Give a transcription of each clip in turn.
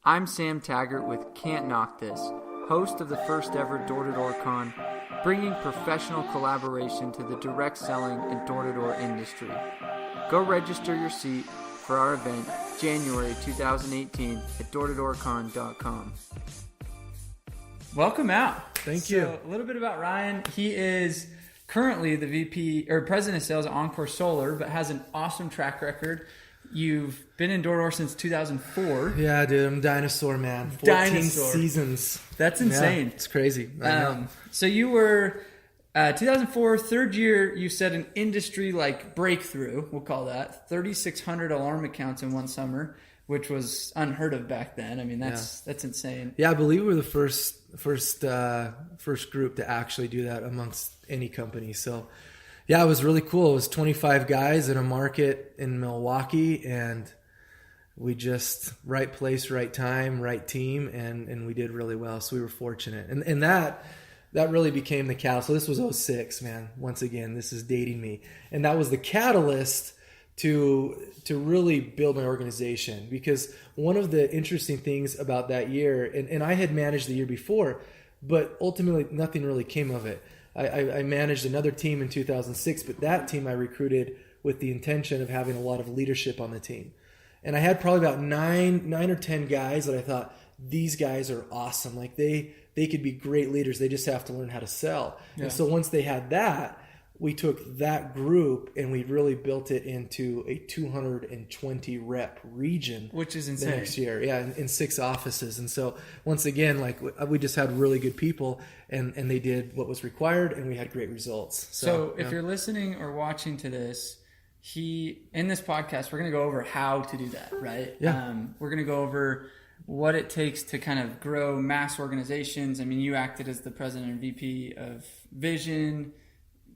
I'm Sam Taggart with Can't Knock This, host of the first ever Door-to-Door Con, bringing professional collaboration to the direct selling and door-to-door industry. Go register your seat for our event, January 2018 at doortodoorcon.com. Welcome out. Thank you. A little bit about Ryan. He is currently the VP or President of Sales at Encor Solar, but has an awesome track record. You've been in door-to-door since 2004. Yeah, dude, I'm dinosaur, man. 14 seasons. That's insane. Yeah, it's crazy. So you were 2004, third year. You set an industry like breakthrough. We'll call that 3,600 alarm accounts in one summer, which was unheard of back then. I mean, that's insane. Yeah, I believe we were the first group to actually do that amongst any company. So, yeah, it was really cool. It was 25 guys in a market in Milwaukee, and we just right place, right time, right team, and we did really well. So we were fortunate, and that really became the catalyst. So this was 2006, man. Once again, this is dating me, and that was the catalyst to really build my organization. Because one of the interesting things about that year, and I had managed the year before, but ultimately nothing really came of it. I managed another team in 2006, but that team I recruited with the intention of having a lot of leadership on the team. And I had probably about nine or 10 guys that I thought, these guys are awesome. Like they could be great leaders. They just have to learn how to sell. Yeah. And so once they had that, we took that group and we really built it into a 220 rep region, which is insane. The next year, yeah, in 6 offices. And so once again, like we just had really good people, and they did what was required, and we had great results. So if you're listening or watching to this, in this podcast, we're going to go over how to do that, right? Yeah. We're going to go over what it takes to kind of grow mass organizations. I mean, you acted as the president and VP of Vision,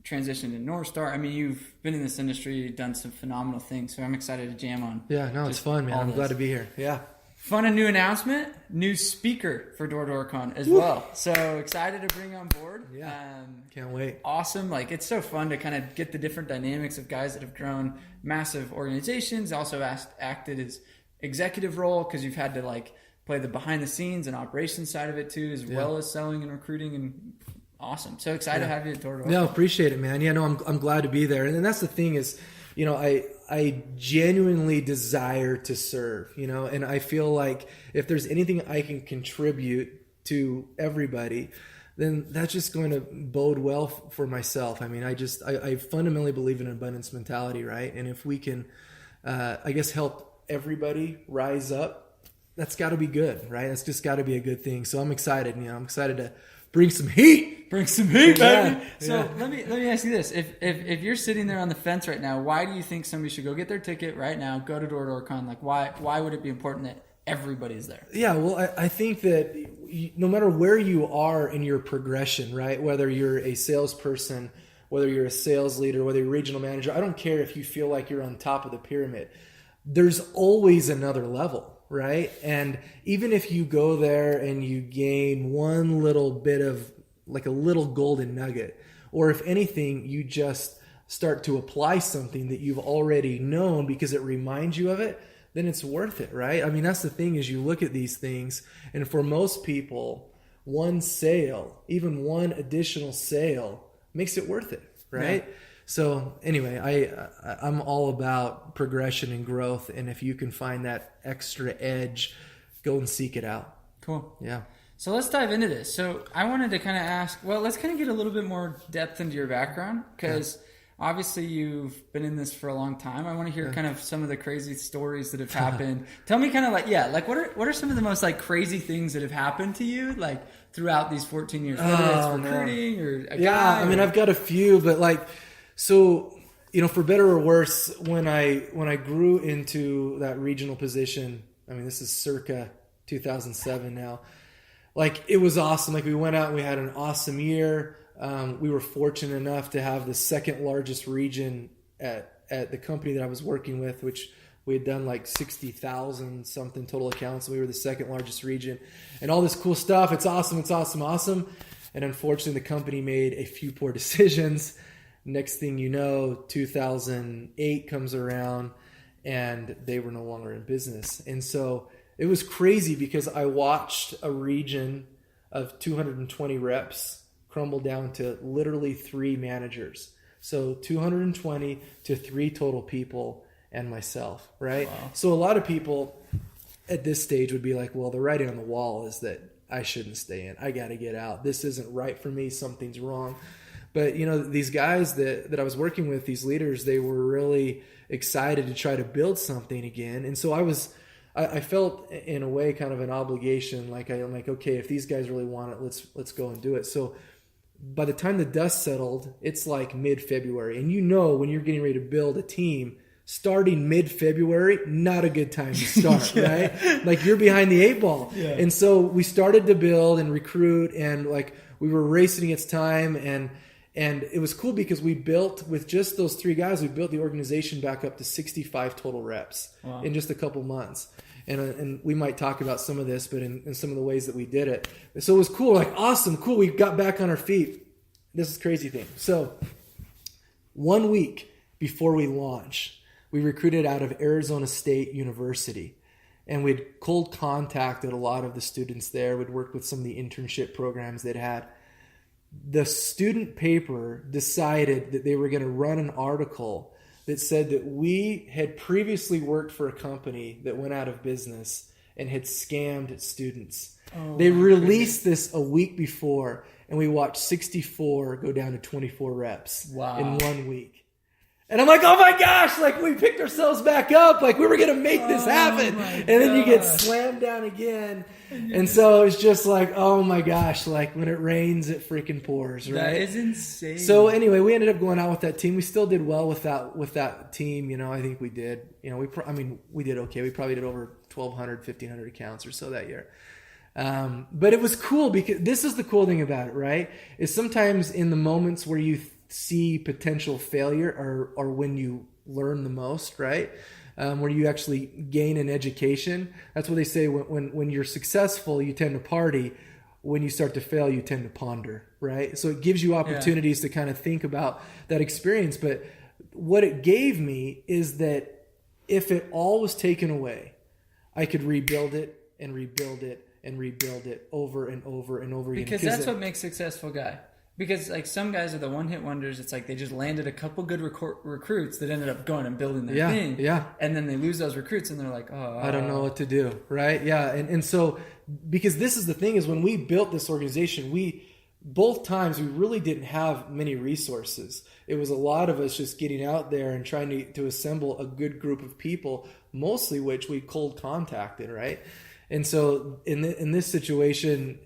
transitioned to North Star. I mean, you've been in this industry, done some phenomenal things, so I'm excited to jam on. Yeah, no, it's fun, man. I'm glad to be here. Yeah. Fun and new announcement, new speaker for Door-to-Door Con as well. So excited to bring on board. Yeah, can't wait. Awesome. Like, it's so fun to kind of get the different dynamics of guys that have grown massive organizations, also acted as executive role, because you've had to like play the behind the scenes and operations side of it too, as well as selling and recruiting. And awesome. So excited to have you at Door-to-Door. No, appreciate it, man. Yeah, no, I'm glad to be there. And that's the thing is, you know, I genuinely desire to serve, you know, and I feel like if there's anything I can contribute to everybody, then that's just going to bode well for myself. I mean, I fundamentally believe in an abundance mentality, right? And if we can, I guess, help everybody rise up, that's got to be good, right? That's just got to be a good thing. So I'm excited, you know, I'm excited to bring some heat. Bring some heat, baby. So let me ask you this: if you're sitting there on the fence right now, why do you think somebody should go get their ticket right now, go to Door-to-Door Con? Like, why would it be important that everybody's there? Yeah, well, I think that no matter where you are in your progression, right? Whether you're a salesperson, whether you're a sales leader, whether you're a regional manager, I don't care if you feel like you're on top of the pyramid. There's always another level, right? And even if you go there and you gain one little bit of like a little golden nugget, or if anything, you just start to apply something that you've already known because it reminds you of it, then it's worth it, right? I mean, that's the thing is you look at these things, and for most people, one sale, even one additional sale makes it worth it, right? Yeah. So anyway, I'm all about progression and growth, and if you can find that extra edge, go and seek it out. Cool. Yeah. So let's dive into this. So I wanted to kind of ask, well, let's kind of get a little bit more depth into your background, because obviously you've been in this for a long time. I want to hear kind of some of the crazy stories that have happened. Tell me kind of like what are some of the most like crazy things that have happened to you like throughout these 14 years, whether it's recruiting or a guy? I mean, I've got a few, but like, so, you know, for better or worse, when I grew into that regional position, I mean, this is circa 2007 now, like it was awesome. Like we went out and we had an awesome year. We were fortunate enough to have the second largest region at the company that I was working with, which we had done like 60,000 something total accounts. We were the second largest region and all this cool stuff. It's awesome. It's awesome. Awesome. And unfortunately the company made a few poor decisions. Next thing you know, 2008 comes around and they were no longer in business. And so it was crazy because I watched a region of 220 reps crumble down to literally 3 managers. So 220 to 3 total people and myself, right? Wow. So a lot of people at this stage would be like, well, the writing on the wall is that I shouldn't stay in. I got to get out. This isn't right for me. Something's wrong. But, you know, these guys that I was working with, these leaders, they were really excited to try to build something again. And so I felt in a way kind of an obligation. Like I'm like, okay, if these guys really want it, let's go and do it. So by the time the dust settled, it's like mid-February. And you know, when you're getting ready to build a team, starting mid-February, not a good time to start, right? Like you're behind the 8 ball. Yeah. And so we started to build and recruit, and like we were racing against time, and it was cool because we built, with just those 3 guys, we built the organization back up to 65 total reps in just a couple months. And we might talk about some of this, but in some of the ways that we did it. So it was cool, like awesome, cool. We got back on our feet. This is crazy thing. So 1 week before we launch, we recruited out of Arizona State University. And we'd cold contacted a lot of the students there. We'd worked with some of the internship programs they'd had. The student paper decided that they were going to run an article that said that we had previously worked for a company that went out of business and had scammed students. They released this a week before, and we watched 64 go down to 24 reps in 1 week. And I'm like, oh my gosh, like we picked ourselves back up, like we were going to make this happen. And then you get slammed down again. And so it's just like, oh my gosh, like when it rains, it freaking pours, right? That is insane. So anyway, we ended up going out with that team. We still did well with that team. You know, I think we did. You know, we did okay. We probably did over 1,200, 1,500 accounts or so that year. But it was cool because this is the cool thing about it, right? Is sometimes in the moments where you see potential failure or when you learn the most, right? Where you actually gain an education. That's what they say, when you're successful, you tend to party. When you start to fail, you tend to ponder, right? So it gives you opportunities to kind of think about that experience. But what it gave me is that if it all was taken away, I could rebuild it and rebuild it and rebuild it over and over and over again. Because that's what makes a successful guy. Because like some guys are the one-hit wonders. It's like they just landed a couple good recruits that ended up going and building their thing. Yeah. And then they lose those recruits and they're like, oh, I don't know what to do. Right. Yeah. And so, because this is the thing, is when we built this organization, both times we really didn't have many resources. It was a lot of us just getting out there and trying to assemble a good group of people, mostly which we cold contacted. Right. And so in this situation,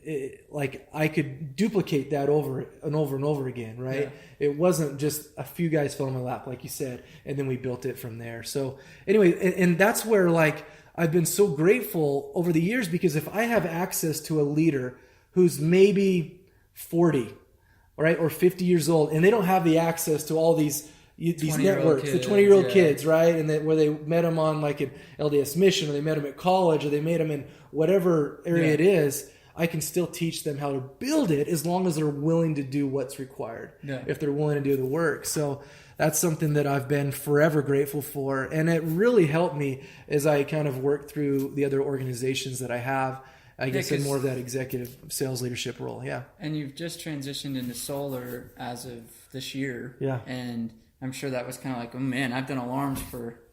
like I could duplicate that over and over and over again, right? Yeah. It wasn't just a few guys fell in my lap, like you said, and then we built it from there. So anyway, and that's where like I've been so grateful over the years, because if I have access to a leader who's maybe 40, right, or 50 years old, and they don't have the access to all these networks, kids, the 20-year-old kids, right? And that where they met them on like an LDS mission, or they met them at college, or they met them in whatever area it is, I can still teach them how to build it as long as they're willing to do what's required, if they're willing to do the work. So that's something that I've been forever grateful for. And it really helped me as I kind of worked through the other organizations that I have, I guess, in more of that executive sales leadership role. Yeah. And you've just transitioned into solar as of this year. Yeah. And I'm sure that was kind of like, oh man, I've done alarms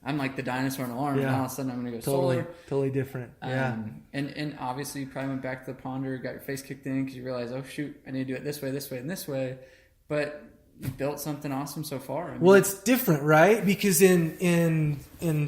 I'm like the dinosaur in alarms. Yeah. Now all of a sudden I'm going to go solar. Totally different. Yeah. And obviously you probably went back to the ponder, got your face kicked in because you realized, oh shoot, I need to do it this way, and this way. But you built something awesome so far. I mean, well, it's different, right? Because in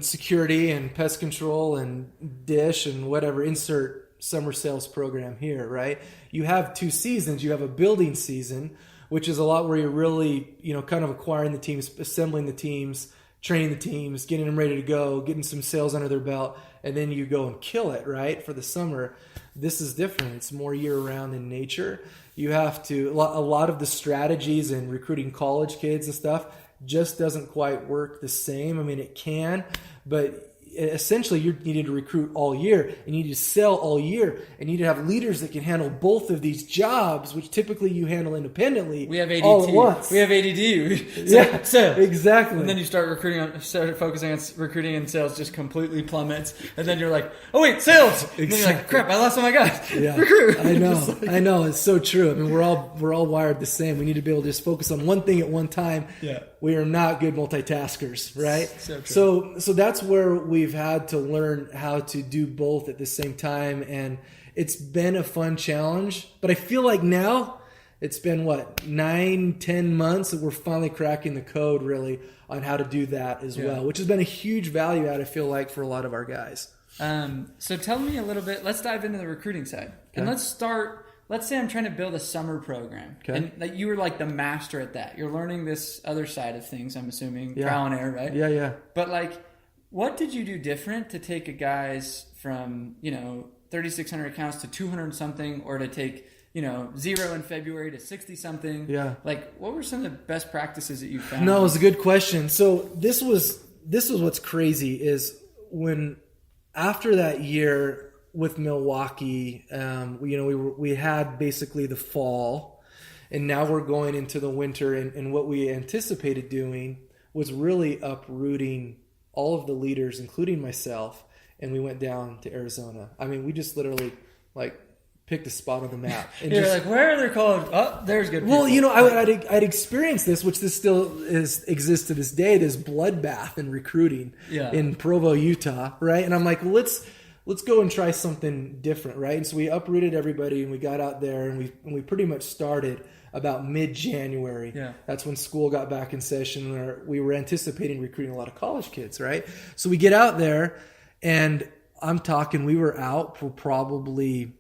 security and pest control and dish and whatever, insert summer sales program here, right? You have 2 seasons. You have a building season, which is a lot where you're really, kind of acquiring the teams, assembling the teams, training the teams, getting them ready to go, getting some sales under their belt, and then you go and kill it, right, for the summer. This is different. It's more year-round in nature. You have to, a lot of the strategies in recruiting college kids and stuff just doesn't quite work the same. I mean, it can, but essentially you need to recruit all year, and you need to sell all year, and you need to have leaders that can handle both of these jobs, which typically you handle independently. We have ADD. All at once. We have ADD. Exactly. And then you start focusing on recruiting, and sales just completely plummets. And then you're like, oh wait, sales. Exactly. And then you're like, crap, I lost all my guys. Yeah. Recruit. I know. It's so true. I mean, we're all wired the same. We need to be able to just focus on one thing at one time. Yeah. We are not good multitaskers, right? So true. So that's where we've had to learn how to do both at the same time, and it's been a fun challenge. But I feel like now it's been 9-10 months that we're finally cracking the code really on how to do that as well, which has been a huge value add, I feel like, for a lot of our guys. So tell me a little bit. Let's dive into the recruiting side, and let's start. Let's say I'm trying to build a summer program, and that you were like the master at that. You're learning this other side of things, I'm assuming, trial and error, right? Yeah. But like, what did you do different to take a guy's from 3,600 accounts to 200 something, or to take 0 in February to 60 something? Yeah. Like, what were some of the best practices that you found? No, it was a good question. So this was what's crazy is when after that year with Milwaukee, we had basically the fall, and now we're going into the winter, and what we anticipated doing was really uprooting all of the leaders, including myself, and we went down to Arizona. I mean, we just literally picked a spot on the map. And You're like, where are they called? Oh, there's good people. Well, I'd experienced this, which this still exists to this day, this bloodbath in recruiting in Provo, Utah, right? And I'm like, well, let's go and try something different, right? And so we uprooted everybody, and we got out there, and we pretty much started about mid-January. Yeah. That's when school got back in session, where we were anticipating recruiting a lot of college kids, right? So we get out there, and I'm talking, we were out for probably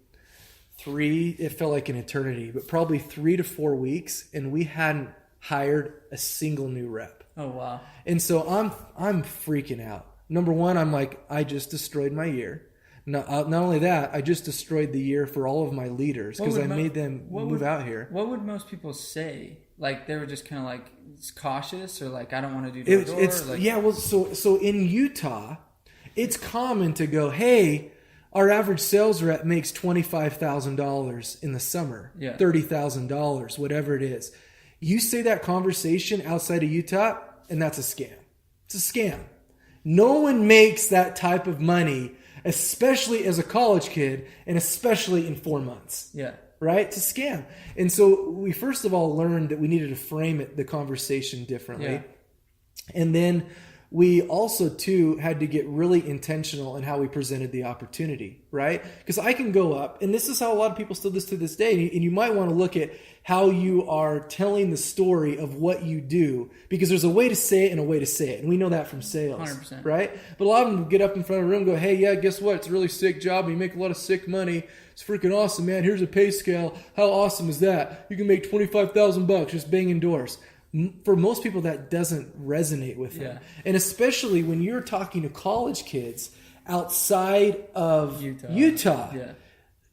it felt like an eternity, but probably 3 to 4 weeks, and we hadn't hired a single new rep. Oh, wow. And so I'm freaking out. Number one, I'm like, I just destroyed my year. Not only that, I just destroyed the year for all of my leaders because I made them move out here. What would most people say? Like, they were just kind of like cautious, or like, I don't want to do door-to-door? So in Utah, it's common to go, hey, our average sales rep makes $25,000 in the summer, $30,000, whatever it is. You say that conversation outside of Utah, and that's a scam. It's a scam. No one makes that type of money, especially as a college kid, and especially in 4 months. Yeah. Right? It's a scam. And so we first of all learned that we needed to frame the conversation differently. Yeah. And then we also, too, had to get really intentional in how we presented the opportunity, right? Because I can go up, and this is how a lot of people still do this to this day, and you might want to look at how you are telling the story of what you do, because there's a way to say it and a way to say it, and we know that from sales, 100%. Right? But a lot of them get up in front of a room and go, hey, yeah, guess what? It's a really sick job, and you make a lot of sick money. It's freaking awesome, man. Here's a pay scale. How awesome is that? You can make $25,000 just banging doors. For most people, that doesn't resonate with them. Yeah. And especially when you're talking to college kids outside of Utah,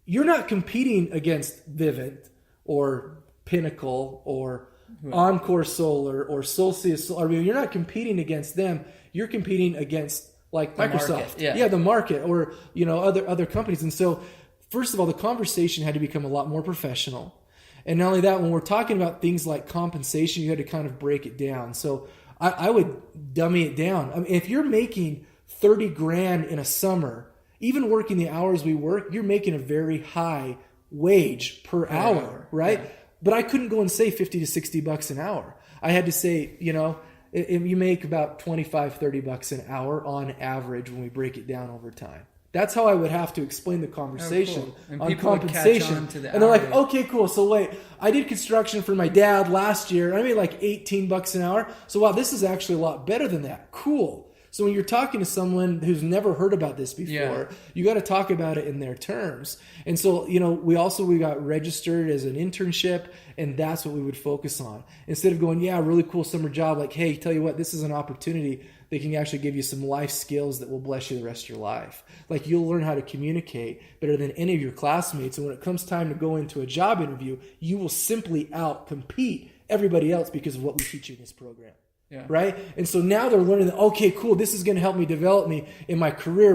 you're not competing against Vivint or Pinnacle or Encor Solar or Solstice Solar. I mean, you're not competing against them. You're competing against like the Microsoft. The market, or other companies. And so, first of all, the conversation had to become a lot more professional. And not only that, when we're talking about things like compensation, you had to kind of break it down. So I would dummy it down. I mean, if you're making $30,000 in a summer, even working the hours we work, you're making a very high wage per hour, right? Yeah. But I couldn't go and say $50 to $60 an hour. I had to say, you make about $25, $30 an hour on average when we break it down over time. That's how I would have to explain the conversation on compensation. And they're like, okay, cool. So wait, I did construction for my dad last year. I made like $18 an hour. So wow, this is actually a lot better than that. Cool. So when you're talking to someone who's never heard about this before, you got to talk about it in their terms. And so, we got registered as an internship, and that's what we would focus on. Instead of going, really cool summer job, like, hey, tell you what, this is an opportunity. They can actually give you some life skills that will bless you the rest of your life. Like, you'll learn how to communicate better than any of your classmates. And when it comes time to go into a job interview, you will simply out-compete everybody else because of what we teach you in this program. Yeah. Right? And so now they're learning that, okay, cool, this is going to help me develop me in my career.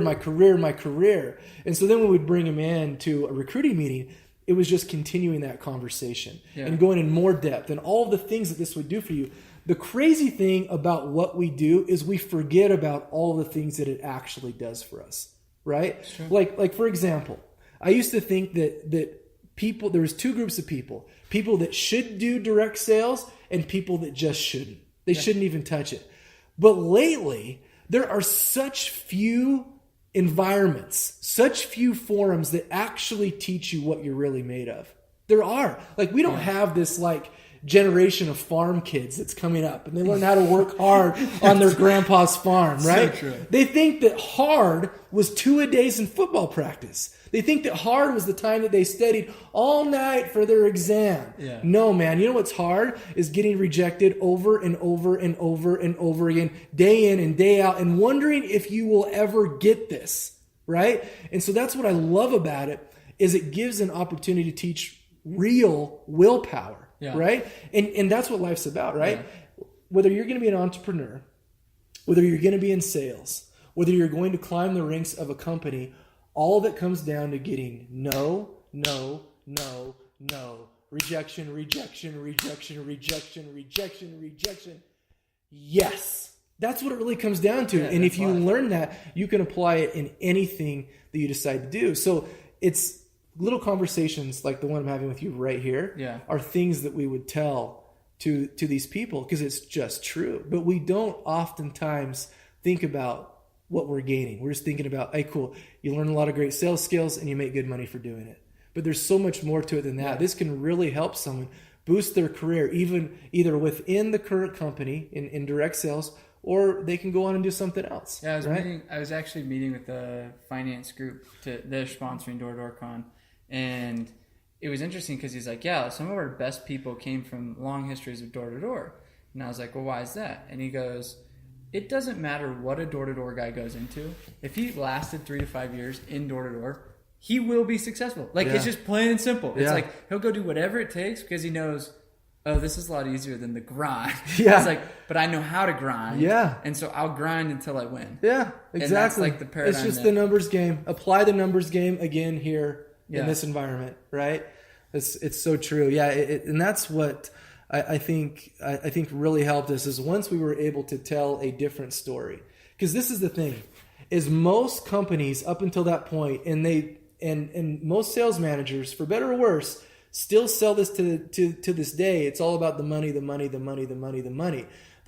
And so then when we'd bring them in to a recruiting meeting, it was just continuing that conversation and going in more depth and all of the things that this would do for you. The crazy thing about what we do is we forget about all the things that it actually does for us, right? Sure. Like for example, I used to think that people, there was two groups of people that should do direct sales and people that just shouldn't. They shouldn't even touch it. But lately, there are such few environments, such few forums that actually teach you what you're really made of. There are. Like, we don't have this like generation of farm kids that's coming up and they learn how to work hard on their grandpa's farm, right? So true. They think that hard was 2-a-days in football practice. They think that hard was the time that they studied all night for their exam. Yeah. No, man. You know what's hard is getting rejected over and over and over and over again, day in and day out, and wondering if you will ever get this, right? And so that's what I love about it, is it gives an opportunity to teach real willpower, right? And that's what life's about, right? Yeah. Whether you're going to be an entrepreneur, whether you're going to be in sales, whether you're going to climb the ranks of a company, all of it comes down to getting no, rejection. Yes. That's what it really comes down to. And if you learn that, you can apply it in anything that you decide to do. So it's little conversations like the one I'm having with you right here are things that we would tell to these people because it's just true. But we don't oftentimes think about what we're gaining. We're just thinking about, hey, cool, you learn a lot of great sales skills and you make good money for doing it. But there's so much more to it than that. Yeah. This can really help someone boost their career, either within the current company in direct sales, or they can go on and do something else. Yeah, I was actually meeting with the finance group. They're sponsoring Door Con, and it was interesting because he's like, yeah, some of our best people came from long histories of door-to-door. And I was like, well, why is that? And he goes, it doesn't matter what a door-to-door guy goes into. If he lasted 3 to 5 years in door-to-door, he will be successful. Like, it's just plain and simple. It's like he'll go do whatever it takes because he knows, oh, this is a lot easier than the grind. Yeah. It's like, but I know how to grind. Yeah. And so I'll grind until I win. Yeah, exactly. And that's like the paradigm. It's just the numbers game. Apply the numbers game again here in this environment, right? It's so true. Yeah, and that's what I think really helped us is once we were able to tell a different story. Because this is the thing, is most companies up until that point, and most sales managers, for better or worse, still sell this to this day. It's all about the money. The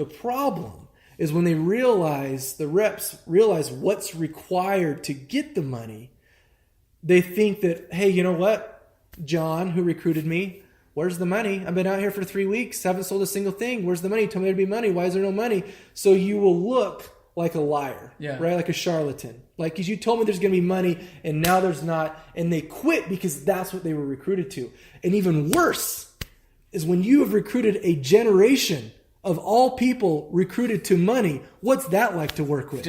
problem is when the reps realize what's required to get the money, they think that, hey, you know what? John, who recruited me, where's the money? I've been out here for 3 weeks, haven't sold a single thing. Where's the money? Tell me there'd be money. Why is there no money? So you will look like a liar, right? Like a charlatan. Like, because you told me there's going to be money and now there's not. And they quit because that's what they were recruited to. And even worse is when you have recruited a generation of all people recruited to money. What's that like to work with?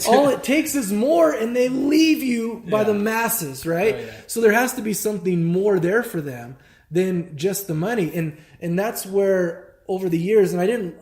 All it takes is more and they leave you by the masses, right? Oh, yeah. So there has to be something more there for them than just the money. And that's where over the years, and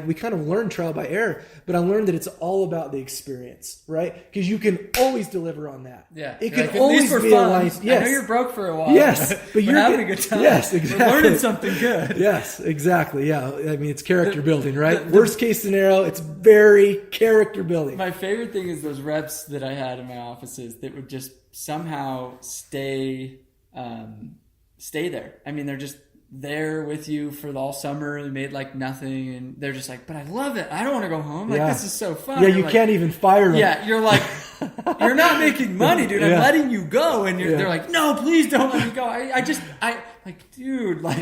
we kind of learned trial by error, but I learned that it's all about the experience, right? Because you can always deliver on that. Yeah. It can always be a life. Yes. I know you're broke for a while. Yes. But you're having a good time. Yes, exactly. We're learning something good. Yes, exactly. Yeah. I mean, it's character building, right? Worst case scenario, it's very character building. My favorite thing is those reps that I had in my offices that would just somehow stay there. I mean, they're just there with you for all summer and made like nothing, and they're just like, but I love it, I don't want to go home, like this is so fun. Yeah, you can't even fire them. Yeah, you're like, you're not making money, dude. I'm letting you go, and they're like, no, please don't let me go. I like, dude, like,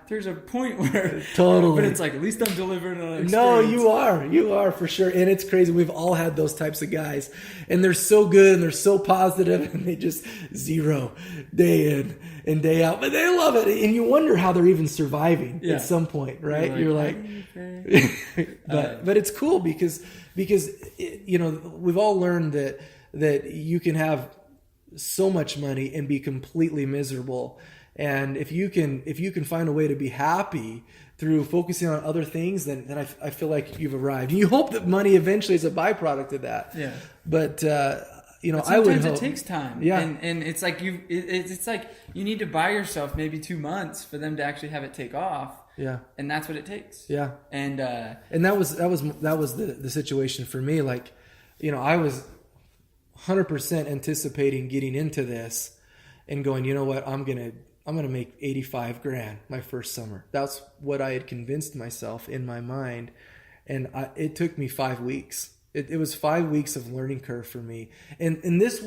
there's a point where totally, but it's like, at least I'm delivering an experience. No, you are for sure. And it's crazy, we've all had those types of guys, and they're so good and they're so positive, and they just zero day in and day out, but they love it, and you wonder how they're even surviving at some point, right? You're like but it's cool because we've all learned that you can have so much money and be completely miserable. And if you can find a way to be happy, through focusing on other things, then I feel like you've arrived. You hope that money eventually is a byproduct of that. Yeah. But But I would hope sometimes it takes time. Yeah. And it's like it's like you need to buy yourself maybe 2 months for them to actually have it take off. Yeah. And that's what it takes. Yeah. And that was the situation for me. Like, I was 100% anticipating getting into this and going, you know what, I'm going to make 85 grand my first summer. That's what I had convinced myself in my mind. And it took me 5 weeks. It was 5 weeks of learning curve for me. And I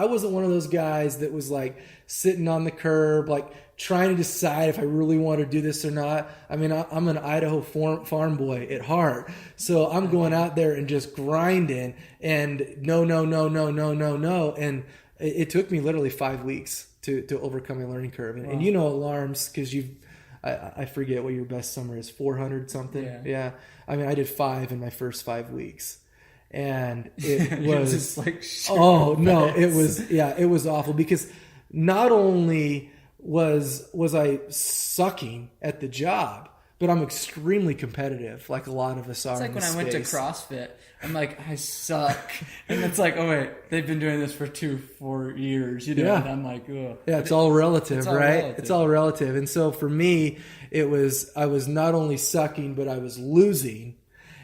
wasn't one of those guys that was like sitting on the curb, like trying to decide if I really want to do this or not. I mean, I'm an Idaho farm boy at heart. So I'm going out there and just grinding and no. And it took me literally 5 weeks to overcome a learning curve. And, wow. and alarms, because I forget what your best summer is, 400 something. Yeah. I mean, I did 5 in my first 5 weeks. And it was just like, oh no, it was awful, because not only was I sucking at the job, but I'm extremely competitive, like a lot of us are. It's like when I went to CrossFit, I'm like, I suck, and it's like, oh wait, they've been doing this for 4 years, Yeah. And I'm like, oh, yeah, it's all relative, right? Relative. It's all relative, and so for me, I was not only sucking, but I was losing.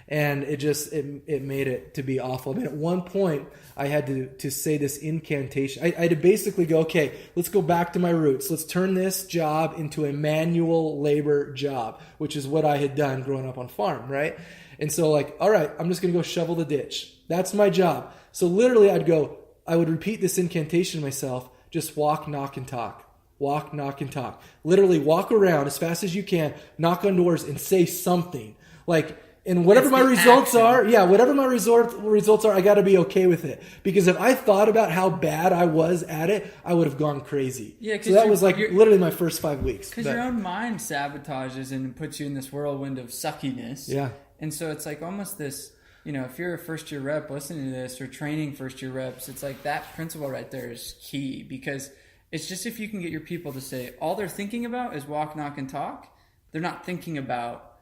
And it made it to be awful. I mean, at one point, I had to say this incantation. I had to basically go, okay, let's go back to my roots. Let's turn this job into a manual labor job, which is what I had done growing up on farm, right? And so like, all right, I'm just going to go shovel the ditch. That's my job. So literally I would repeat this incantation to myself, just walk, knock, and talk. Walk, knock, and talk. Literally walk around as fast as you can, knock on doors, and say something. Like, and whatever my results are, I got to be okay with it. Because if I thought about how bad I was at it, I would have gone crazy. Yeah, so that was like literally my first 5 weeks. Because your own mind sabotages and puts you in this whirlwind of suckiness. Yeah. And so it's like almost this, if you're a first year rep listening to this or training first year reps, it's like that principle right there is key, because it's just if you can get your people to say all they're thinking about is walk, knock, and talk, they're not thinking about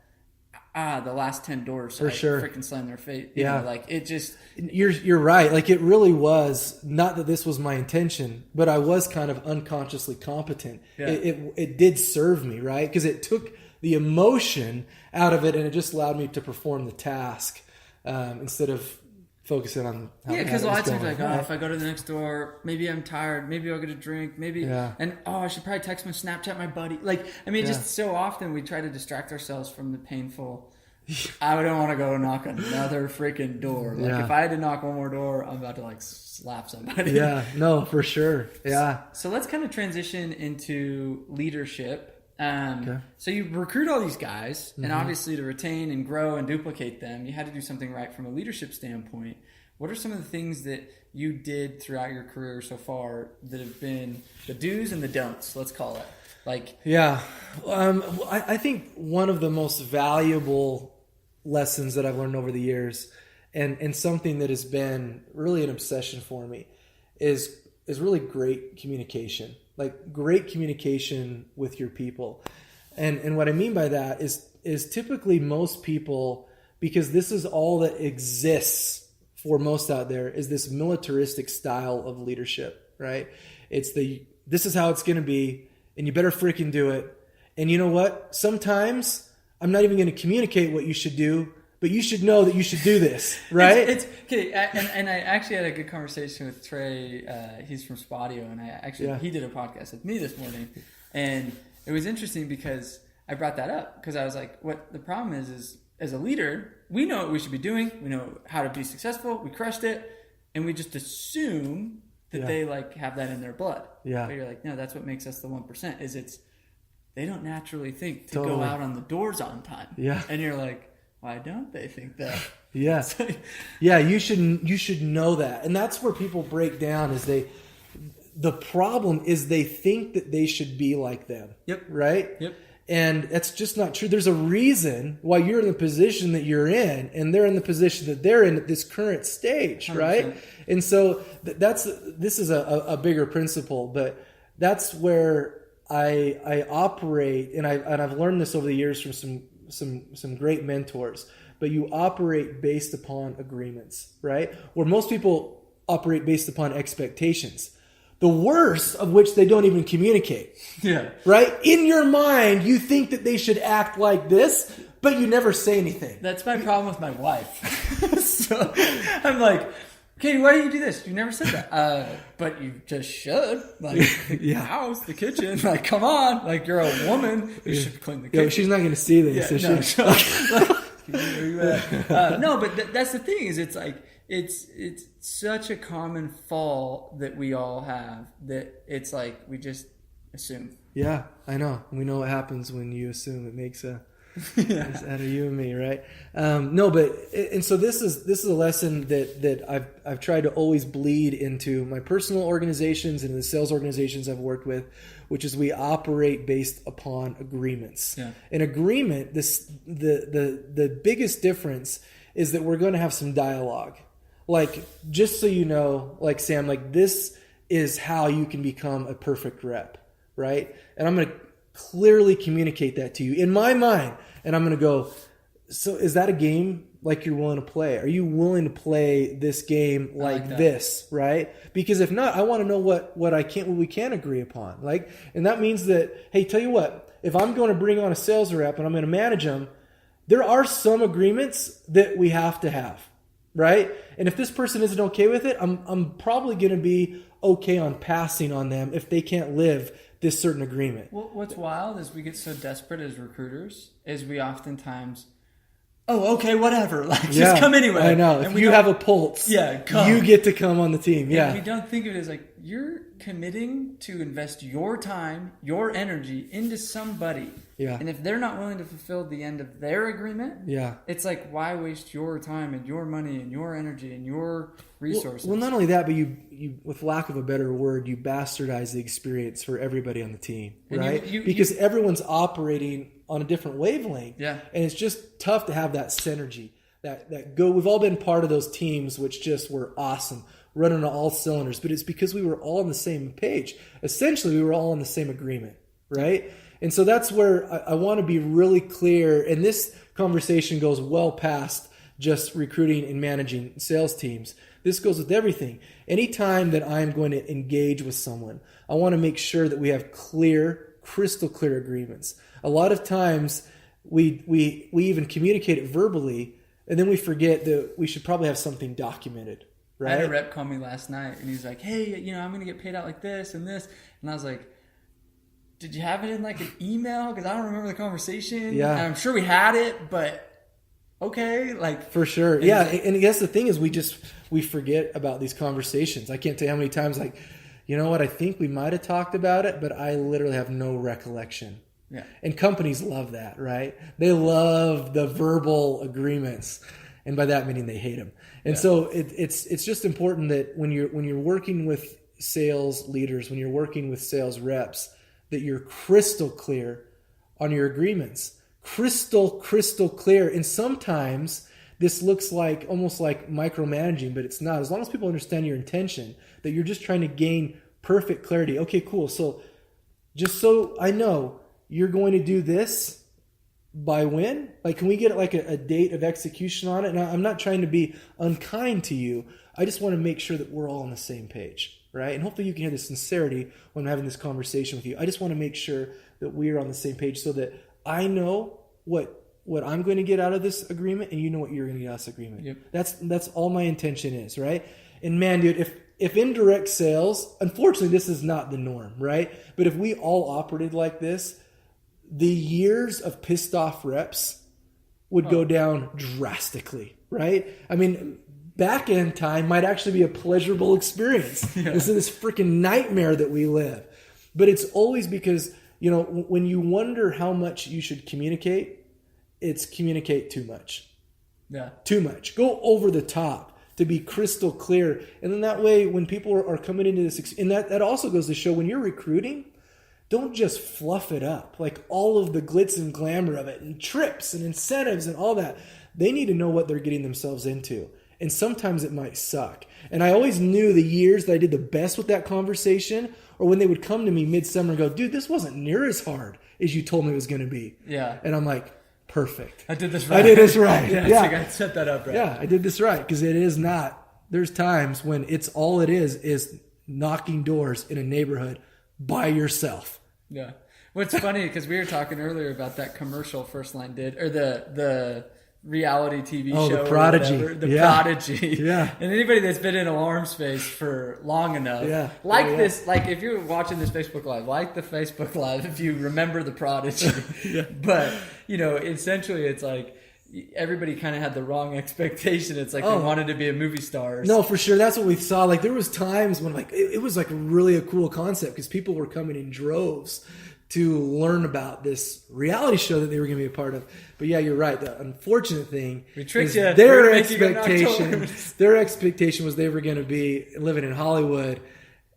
the last 10 doors. For sure. Freaking slam their face. Yeah. Like it just. You're right. Like it really was not that this was my intention, but I was kind of unconsciously competent. Yeah. It did serve me, right? Because it took the emotion out of it and it just allowed me to perform the task instead of focusing on how because a lot of times like, right. if I go to the next door, maybe I'm tired, maybe I'll get a drink, and I should probably text my Snapchat my buddy. Like, I mean, just so often we try to distract ourselves from the painful. I don't want to go knock another freaking door. Like if I had to knock one more door, I'm about to like slap somebody. Yeah, no, for sure. Yeah. So let's kind of transition into leadership. Okay. So you recruit all these guys, and obviously to retain and grow and duplicate them, you had to do something right from a leadership standpoint. What are some of the things that you did throughout your career so far that have been the do's and the don'ts, let's call it? Like, yeah, I think one of the most valuable lessons that I've learned over the years, and something that has been really an obsession for me, is really great communication. Like great communication with your people. And what I mean by that is typically most people, because this is all that exists for most out there, is this militaristic style of leadership, right? This is how it's going to be, and you better freaking do it. And you know what? Sometimes I'm not even going to communicate what you should do, but you should know that you should do this, right? It's okay. And I actually had a good conversation with Trey. He's from Spodio, and he did a podcast with me this morning, and it was interesting because I brought that up because I was like, what the problem is as a leader, we know what we should be doing. We know how to be successful. We crushed it, and we just assume that they like have that in their blood. Yeah. But you're like, no, that's what makes us the 1%. They don't naturally think to go out on the doors on time. Yeah. And you're like, why don't they think that? Yeah. Yeah, you should know that. And that's where people break down the problem is they think that they should be like them. Yep. Right? Yep. And that's just not true. There's a reason why you're in the position that you're in and they're in the position that they're in at this current stage, 100%. Right? And so this is a bigger principle, but that's where I operate, and I've learned this over the years from some great mentors, but you operate based upon agreements, right? Where most people operate based upon expectations, the worst of which they don't even communicate. Yeah. Right? In your mind, you think that they should act like this, but you never say anything. That's my problem with my wife. So I'm like, Katie, why don't you do this? You never said that. But you just should. Like, the house, the kitchen. Like, come on. Like, you're a woman. You should clean the kitchen. Yeah, she's not going to see this. Yeah, so no, but that's the thing is it's like, it's such a common fall that we all have that it's like we just assume. Yeah, I know. We know what happens when you assume. It makes it's out of you and me, right? No, but and so this is a lesson that I've tried to always bleed into my personal organizations and the sales organizations I've worked with, which is we operate based upon agreements. Yeah. An agreement, the biggest difference is that we're going to have some dialogue. Like, just so you know, like Sam, like this is how you can become a perfect rep, right? And I'm going to clearly communicate that to you in my mind. And I'm going to go, so is that a game like you're willing to play? Are you willing to play this game like this, right? Because if not, I want to know what we can agree upon. Like, and that means that, hey, tell you what, if I'm going to bring on a sales rep and I'm going to manage them, there are some agreements that we have to have, right? And if this person isn't okay with it, I'm probably going to be okay on passing on them if they can't live this certain agreement. Well, what's wild is we get so desperate as recruiters is we oftentimes, oh, okay, whatever. Like, just come anyway. I know. If you have a pulse, come. You get to come on the team. Yeah. And we don't think of it as like, you're committing to invest your time, your energy into somebody. Yeah. And if they're not willing to fulfill the end of their agreement, it's like, why waste your time and your money and your energy and your resources? Well, not only that, but you with lack of a better word, you bastardize the experience for everybody on the team, right? Because everyone's operating on a different wavelength. Yeah. And it's just tough to have that synergy. That go. We've all been part of those teams which just were awesome, running on all cylinders, but it's because we were all on the same page. Essentially, we were all on the same agreement, right? And so that's where I want to be really clear. And this conversation goes well past just recruiting and managing sales teams. This goes with everything. Anytime that I'm going to engage with someone, I want to make sure that we have crystal clear agreements. A lot of times we even communicate it verbally, and then we forget that we should probably have something documented. Right? I had a rep call me last night, and he's like, hey, I'm going to get paid out like this and this. And I was like, did you have it in like an email? Because I don't remember the conversation. Yeah. And I'm sure we had it, but okay. Like, for sure. Yeah. And I guess the thing is we forget about these conversations. I can't tell you how many times, like, you know what? I think we might have talked about it, but I literally have no recollection. Yeah. And companies love that, right? They love the verbal agreements. And by that meaning they hate them. And so it's just important that when you're working with sales leaders, when you're working with sales reps, that you're crystal clear on your agreements. Crystal clear. And sometimes this looks like almost like micromanaging, but it's not. As long as people understand your intention, that you're just trying to gain perfect clarity. Okay, cool. So just so I know, you're going to do this by when? Like, can we get like a date of execution on it? And I'm not trying to be unkind to you. I just want to make sure that we're all on the same page, right? And hopefully you can hear the sincerity when I'm having this conversation with you. I just want to make sure that we're on the same page so that I know what I'm going to get out of this agreement, and you know what you're going to get out of this agreement. Yep. That's all my intention is, right? And man, dude, if indirect sales, unfortunately, this is not the norm, right? But if we all operated like this, the years of pissed off reps would go down drastically, right? I mean, back end time might actually be a pleasurable experience. Yeah. This is this freaking nightmare that we live. But it's always because, when you wonder how much you should communicate, it's communicate too much. Yeah. Too much. Go over the top to be crystal clear. And then that way, when people are coming into this, and that also goes to show when you're recruiting, don't just fluff it up, like all of the glitz and glamour of it and trips and incentives and all that. They need to know what they're getting themselves into. And sometimes it might suck. And I always knew the years that I did the best with that conversation, or when they would come to me midsummer and go, dude, this wasn't near as hard as you told me it was going to be. Yeah. And I'm like, perfect. I did this right. I did this right. Yeah. So I set that up right. Yeah, I did this right, because it is not. There's times when it's all it is knocking doors in a neighborhood by yourself. Yeah. What's funny, because we were talking earlier about that commercial First Line did, or the reality TV show. The Prodigy. The Prodigy. Yeah. And anybody that's been in alarm space for long enough, this, like if you're watching this Facebook Live, like the Facebook Live if you remember the Prodigy. But, essentially it's like everybody kind of had the wrong expectation. It's like they wanted to be a movie star. No, for sure. That's what we saw. Like there was times when it was like really a cool concept, because people were coming in droves to learn about this reality show that they were going to be a part of. But yeah, you're right. The unfortunate thing is their expectation was they were going to be living in Hollywood,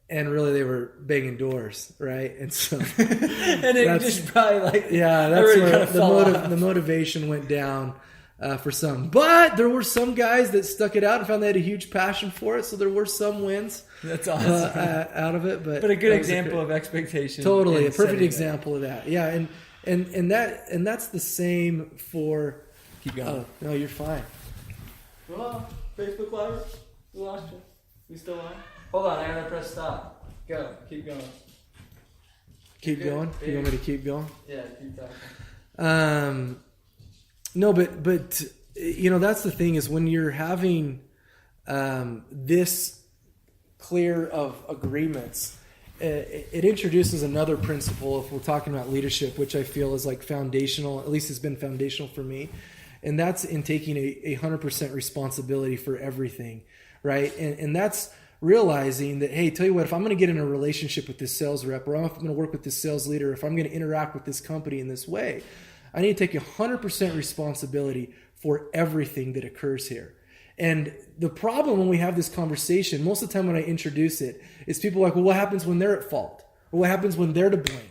and really they were banging doors, right? And so, and it just probably that's where the motivation went down for some. But there were some guys that stuck it out and found they had a huge passion for it. So there were some wins. That's awesome. Out of it, but a good example of expectation. Totally, a perfect example of that. Yeah, and that's the same for. Keep going. Oh, no, you're fine. Well, Facebook Live, we lost you. We still on? Hold on, I gotta press stop. Go. Keep going. Keep going. You want me to keep going? Yeah, keep talking. No, but that's the thing, is when you're having this clear of agreements, it introduces another principle if we're talking about leadership, which I feel is like foundational, at least has been foundational for me. And that's in taking a 100% responsibility for everything, right? And that's realizing that, hey, tell you what, if I'm going to get in a relationship with this sales rep, or if I'm going to work with this sales leader, if I'm going to interact with this company in this way, I need to take 100% responsibility for everything that occurs here. And the problem when we have this conversation, most of the time when I introduce it, is people are like, well, what happens when they're at fault? Or what happens when they're to blame?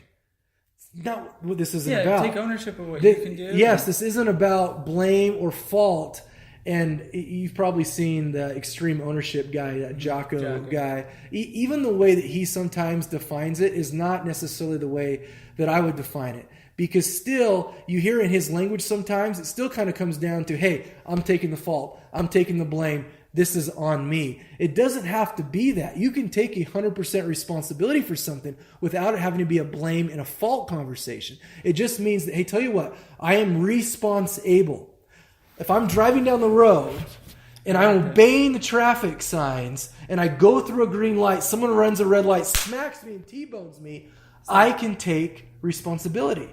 It's not what this isn't about. Take ownership of what you can do. Yes, this isn't about blame or fault. And you've probably seen the extreme ownership guy, that Jocko guy. Even the way that he sometimes defines it is not necessarily the way that I would define it. Because still, you hear in his language sometimes, it still kind of comes down to, hey, I'm taking the fault. I'm taking the blame. This is on me. It doesn't have to be that. You can take 100% responsibility for something without it having to be a blame and a fault conversation. It just means that, hey, tell you what, I am responsible. If I'm driving down the road and I'm obeying the traffic signs and I go through a green light, someone runs a red light, smacks me and T-bones me, I can take responsibility.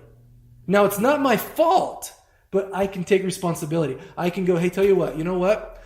Now, it's not my fault, but I can take responsibility. I can go, hey, tell you what,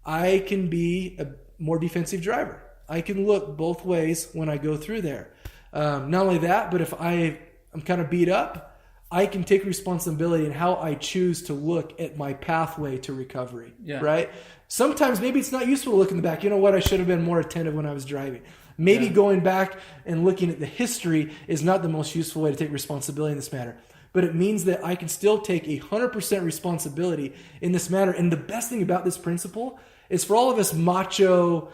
I can be a more defensive driver. I can look both ways when I go through there. Not only that, but if I'm kind of beat up, I can take responsibility in how I choose to look at my pathway to recovery, right? Sometimes maybe it's not useful to look in the back. You know what? I should have been more attentive when I was driving. Maybe going back and looking at the history is not the most useful way to take responsibility in this matter. But it means that I can still take 100% responsibility in this matter. And the best thing about this principle is for all of us macho,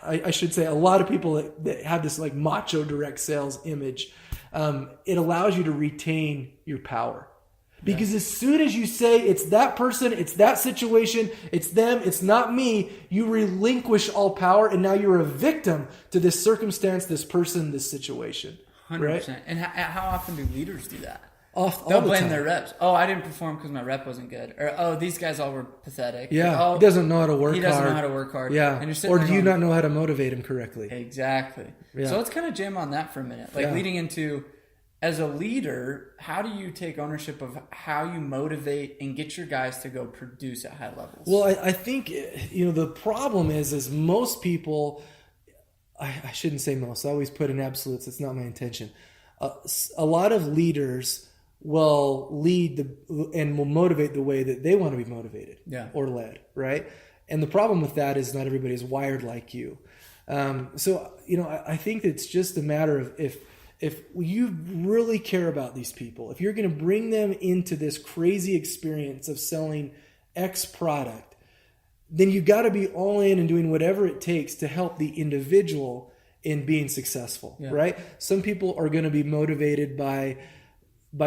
I should say a lot of people that have this like macho direct sales image, it allows you to retain your power. Because as soon as you say it's that person, it's that situation, it's them, it's not me, you relinquish all power, and now you're a victim to this circumstance, this person, this situation. 100%. Right? And how often do leaders do that? They'll blame their reps. Oh, I didn't perform because my rep wasn't good. Or, oh, these guys all were pathetic. Yeah, or, he doesn't know how to work hard. He doesn't know how to work hard. Yeah, or do you not know how to motivate him correctly? Exactly. Yeah. So let's kind of jam on that for a minute. Like leading into, as a leader, how do you take ownership of how you motivate and get your guys to go produce at high levels? Well, I think, the problem is most people, I shouldn't say most, I always put in absolutes, it's not my intention. A lot of leaders will lead and will motivate the way that they want to be motivated or led, right? And the problem with that is not everybody is wired like you. So, I think it's just a matter of if you really care about these people, if you're going to bring them into this crazy experience of selling X product, then you got to be all in and doing whatever it takes to help the individual in being successful, right? Some people are going to be motivated by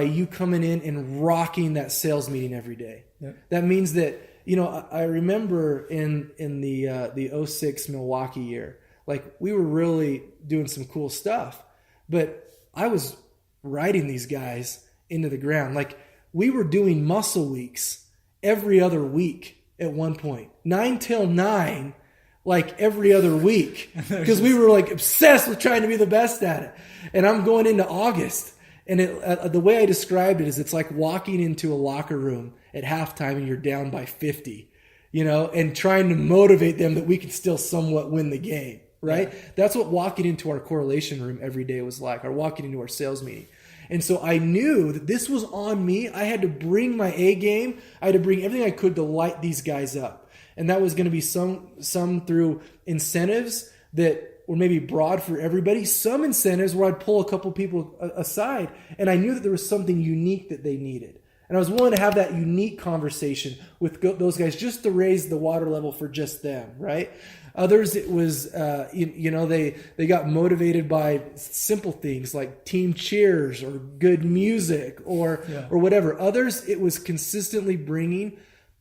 you coming in and rocking that sales meeting every day. That means that, I remember in the 06 Milwaukee year, like we were really doing some cool stuff, but I was riding these guys into the ground. Like we were doing muscle weeks every other week at one point, 9 till 9, like every other week, because we were like obsessed with trying to be the best at it. And I'm going into August, and the way I described it is it's like walking into a locker room at halftime and you're down by 50, and trying to motivate them that we can still somewhat win the game, right? Yeah. That's what walking into our correlation room every day was like, or walking into our sales meeting. And so I knew that this was on me. I had to bring my A game. I had to bring everything I could to light these guys up. And that was going to be some through incentives that were maybe broad for everybody. Some incentives where I'd pull a couple people aside, and I knew that there was something unique that they needed. And I was willing to have that unique conversation with those guys just to raise the water level for just them, right? Others, it was, they got motivated by simple things like team cheers or good music or whatever. Others, it was consistently bringing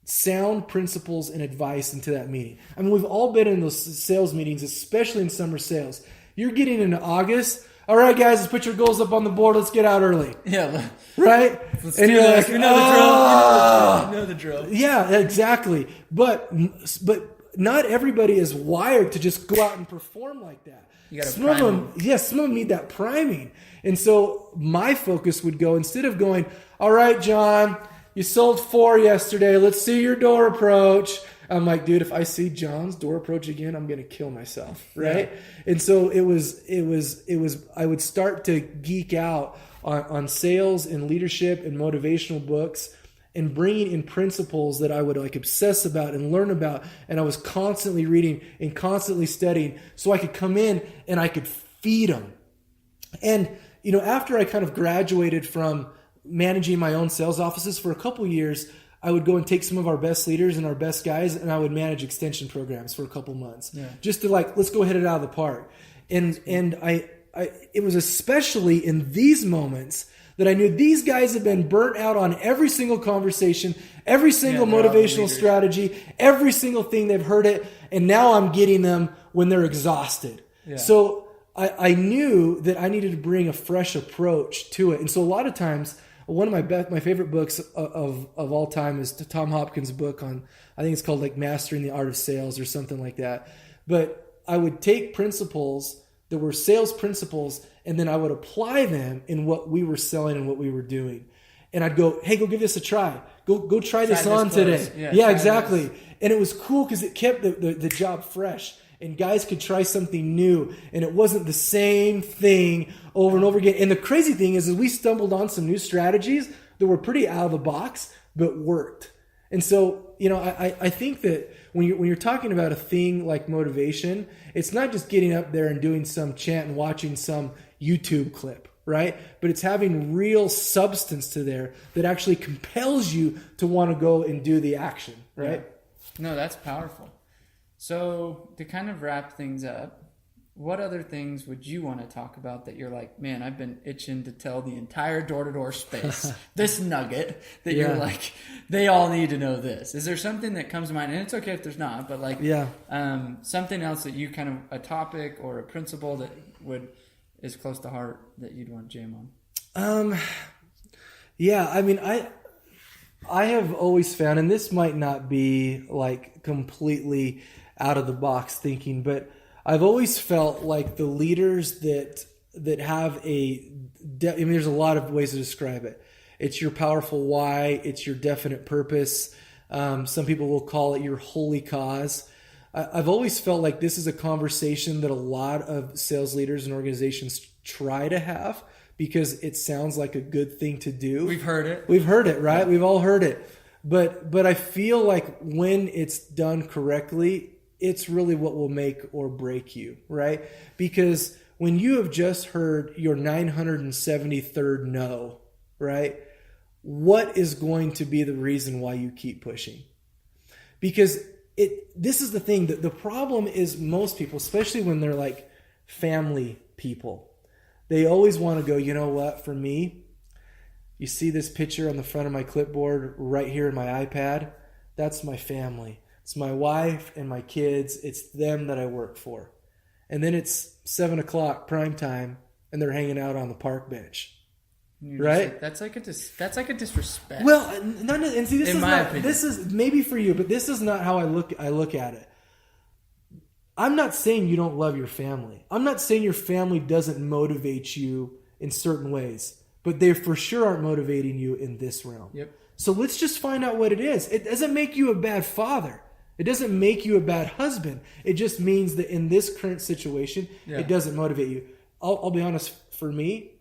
sound principles and advice into that meeting. I mean, we've all been in those sales meetings, especially in summer sales. You're getting into August. All right, guys, let's put your goals up on the board. Let's get out early. Yeah. Right? Let's and do you're like, you know the drill. Yeah, exactly. But not everybody is wired to just go out and perform like that. You got to prime them. Some of them need that priming. And so my focus would go, instead of going, all right, John, you sold 4 yesterday. Let's see your door approach. I'm like, dude, if I see John's door approach again, I'm going to kill myself. Right. Yeah. And so it was, I would start to geek out on sales and leadership and motivational books and bringing in principles that I would like obsess about and learn about. And I was constantly reading and constantly studying so I could come in and I could feed them. And, after I kind of graduated from managing my own sales offices for a couple years, I would go and take some of our best leaders and our best guys, and I would manage extension programs for a couple months, just to let's go hit it out of the park. And it was especially in these moments that I knew these guys have been burnt out on every single conversation, every single motivational strategy, every single thing they've heard it, and now I'm getting them when they're exhausted. Yeah. So I knew that I needed to bring a fresh approach to it. And so a lot of times, one of my favorite books of all time is Tom Hopkins' book on, I think it's called like Mastering the Art of Sales or something like that. But I would take principles that were sales principles, and then I would apply them in what we were selling and what we were doing. And I'd go, hey, go give this a try. Go try this on today. Yeah, exactly. And it was cool because it kept the job fresh. And guys could try something new, and it wasn't the same thing over and over again. And the crazy thing is we stumbled on some new strategies that were pretty out of the box, but worked. And so, I think that when you're talking about a thing like motivation, it's not just getting up there and doing some chant and watching some YouTube clip, right? But it's having real substance to there that actually compels you to want to go and do the action, right? Yeah. No, that's powerful. So to kind of wrap things up, what other things would you want to talk about that you're like, man, I've been itching to tell the entire door-to-door space this nugget that you're like, they all need to know this. Is there something that comes to mind? And it's okay if there's not, but something else that you kind of, a topic or a principle that is close to heart that you'd want to jam on? I mean, I have always found, and this might not be like completely out of the box thinking, but I've always felt like the leaders that have there's a lot of ways to describe it. It's your powerful why. It's your definite purpose. Some people will call it your holy cause. I've always felt like this is a conversation that a lot of sales leaders and organizations try to have because it sounds like a good thing to do. We've heard it. Right? Yeah. We've all heard it. But I feel like when it's done correctly, it's really what will make or break you, right? Because when you have just heard your 973rd no, right? What is going to be the reason why you keep pushing? Because this is the thing. The problem is most people, especially when they're like family people, they always want to go, you know what, for me, you see this picture on the front of my clipboard right here in my iPad? That's my family. It's my wife and my kids. It's them that I work for. And then it's 7 o'clock prime time and they're hanging out on the park bench. Right? Like, that's like a disrespect. Well, and see, this is maybe for you, but this is not how I look at it. I'm not saying you don't love your family. I'm not saying your family doesn't motivate you in certain ways, but they for sure aren't motivating you in this realm. Yep. So let's just find out what it is. It doesn't make you a bad father. It doesn't make you a bad husband. It just means that in this current situation, it doesn't motivate you. I'll be honest, for me,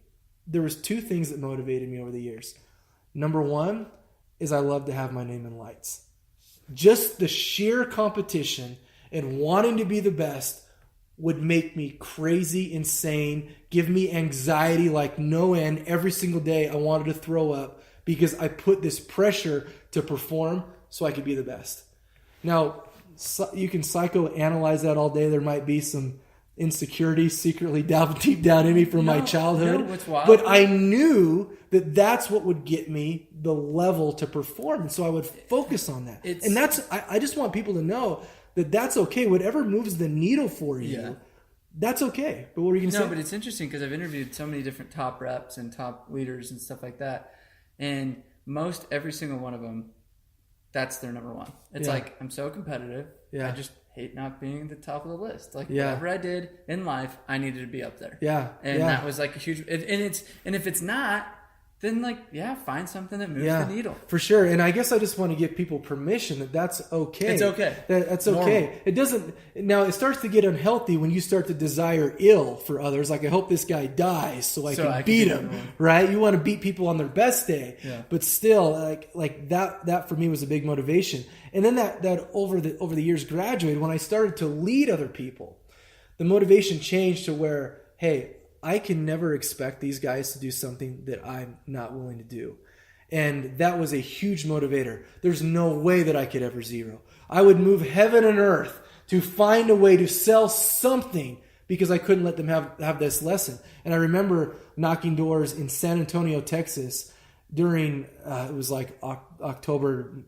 there was 2 things that motivated me over the years. Number 1 is I love to have my name in lights. Just the sheer competition and wanting to be the best would make me crazy, insane, give me anxiety like no end. Every single day I wanted to throw up because I put this pressure to perform so I could be the best. Now, you can psychoanalyze that all day. There might be some insecurity secretly deep down in me from my childhood. But I knew that that's what would get me the level to perform. And so I would focus on that. And I just want people to know that that's okay. Whatever moves the needle for you, that's okay. But what were you going to say? No, but it's interesting because I've interviewed so many different top reps and top leaders and stuff like that. And every single one of them, that's their number 1. It's like, I'm so competitive. I just hate not being at the top of the list. Like whatever I did in life, I needed to be up there. And that was like a huge, and if it's not, then find something that moves the needle. For sure. And I guess I just want to give people permission that that's okay. It's okay. That's okay. Normal. It doesn't, now it starts to get unhealthy when you start to desire ill for others. Like, I hope this guy dies so I can beat him, right? You want to beat people on their best day, but still like that for me was a big motivation. And then that over the years graduated when I started to lead other people. The motivation changed to where, hey, I can never expect these guys to do something that I'm not willing to do. And that was a huge motivator. There's no way that I could ever zero. I would move heaven and earth to find a way to sell something because I couldn't let them have this lesson. And I remember knocking doors in San Antonio, Texas during, it was like October,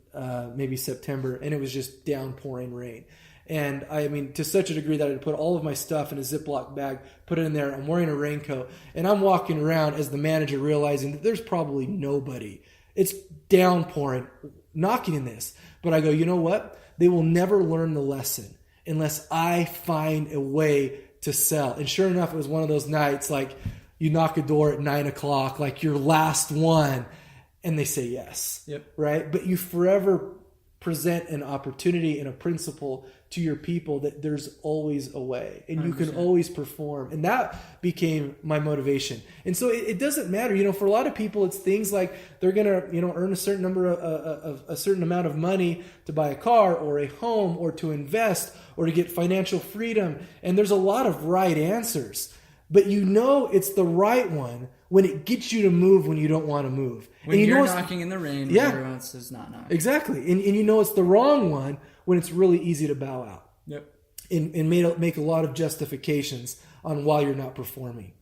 maybe September, and it was just downpouring rain. And I mean, to such a degree that I had to put all of my stuff in a Ziploc bag, put it in there. I'm wearing a raincoat, and I'm walking around as the manager, realizing that there's probably nobody. It's downpouring, knocking in this. But I go, you know what? They will never learn the lesson unless I find a way to sell. And sure enough, it was one of those nights, like you knock a door at 9 o'clock, like your last one, and they say yes. Right? But you forever present an opportunity and a principle to your people that there's always a way and you can always perform. And that became my motivation. And so it doesn't matter, for a lot of people, it's things like they're going to, earn a certain number of a certain amount of money to buy a car or a home or to invest or to get financial freedom. And there's a lot of right answers, but it's the right one when it gets you to move when you don't want to move. When you're knocking in the rain when everyone else is not knocking. Exactly. And it's the wrong one when it's really easy to bow out. And make a lot of justifications on why you're not performing.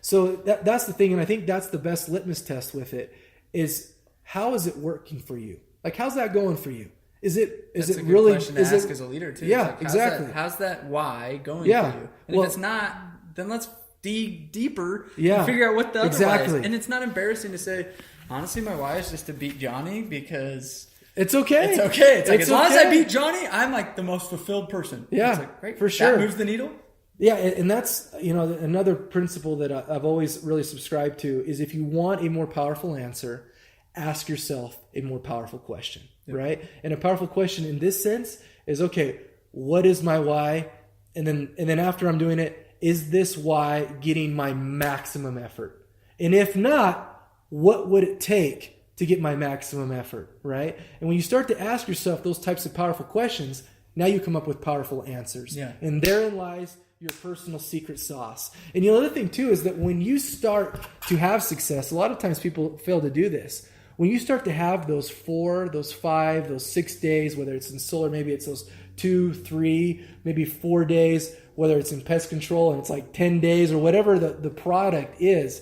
So that's the thing. And I think that's the best litmus test with it is, how is it working for you? Like, how's that going for you? Is it really? That's a good question to ask as a leader too. Yeah, exactly. How's that why going for you? And if it's not, then let's dig deeper and figure out what the other why is. And it's not embarrassing to say, honestly, my why is just to beat Johnny because it's okay. It's okay. It's like, as long as I beat Johnny, I'm like the most fulfilled person. Yeah, it's like, great. For sure. That moves the needle. Yeah, and that's, another principle that I've always really subscribed to is, if you want a more powerful answer, ask yourself a more powerful question, right? And a powerful question in this sense is, okay, what is my why? And then after I'm doing it, is this why getting my maximum effort? And if not, what would it take to get my maximum effort, right? And when you start to ask yourself those types of powerful questions, now you come up with powerful answers. And therein lies your personal secret sauce. And the other thing too is that when you start to have success, a lot of times people fail to do this. when you start to have those 4, those 5, those 6 days, whether it's in solar, maybe it's those 2, 3, maybe 4 days, whether it's in pest control and it's like 10 days or whatever the product is,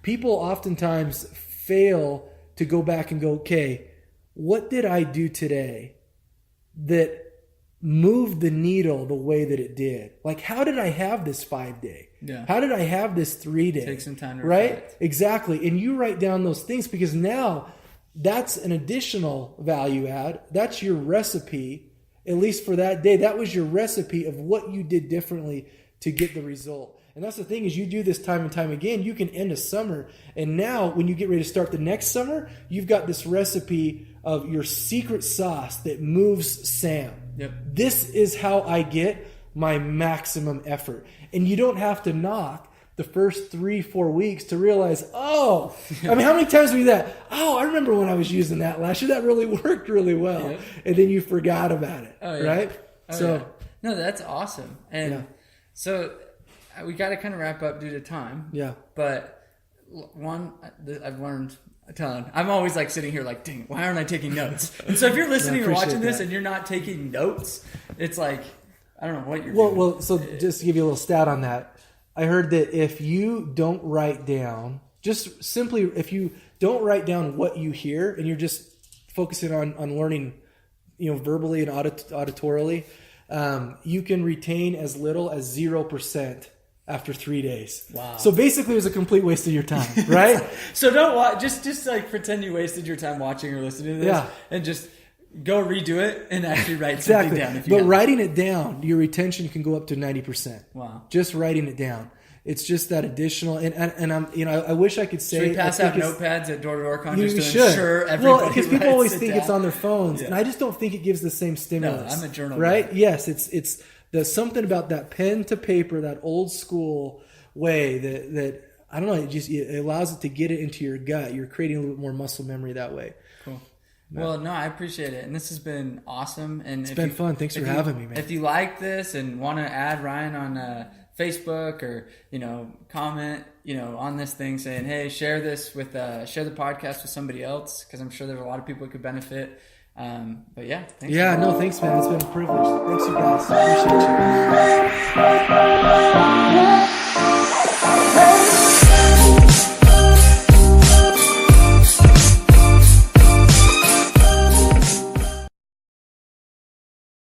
people oftentimes fail to go back and go, okay, what did I do today that moved the needle the way that it did? Like, how did I have this 5-day? Yeah. How did I have this 3-day? Take some time to right? reflect. Exactly. And you write down those things because now that's an additional value add. That's your recipe, at least for that day. That was your recipe of what you did differently to get the result. And that's the thing is you do this time and time again, you can end a summer. And now when you get ready to start the next summer, you've got this recipe of your secret sauce that moves Sam. Yep. This is how I get my maximum effort. And you don't have to knock the first 3-4 weeks to realize, oh, I mean, how many times were you that? Oh, I remember when I was using that last year. That really worked really well. Yep. And then you forgot about it, right? Oh, yeah. No, that's awesome. And so we got to kind of wrap up due to time. Yeah. But one, I've learned a ton. I'm always like sitting here like, dang, why aren't I taking notes? And so if you're listening or watching this and you're not taking notes, it's like, I don't know what you're doing. Well, so just to give you a little stat on that, I heard that if you don't write down, just simply if you don't write down what you hear and you're just focusing on learning, verbally and auditorily, you can retain as little as 0% after 3 days. Wow. So basically it was a complete waste of your time, right? So don't watch, just like pretend you wasted your time watching or listening to this and just go redo it and actually write something down. If you But writing it down, your retention can go up to 90%. Wow. Just writing it down. It's just that additional, and I'm, I wish I could say. Should we pass out notepads at door-to-door contests to should. ensure everybody Well, because people always think down. it's on their phones, and I just don't think it gives the same stimulus. No, I'm a journal right? guy. Yes, it's there's something about that pen to paper, that old school way that I don't know. It allows it to get it into your gut. You're creating a little bit more muscle memory that way. Cool. Well, no, I appreciate it, and this has been awesome. And it's been fun. Thanks for having me, man. If you like this and want to add Ryan on Facebook or comment on this thing, saying, hey, share this with share the podcast with somebody else, because I'm sure there's a lot of people who could benefit. But yeah, thanks. Yeah, no, thanks, man. It's been a privilege. Thanks, you guys. I appreciate you.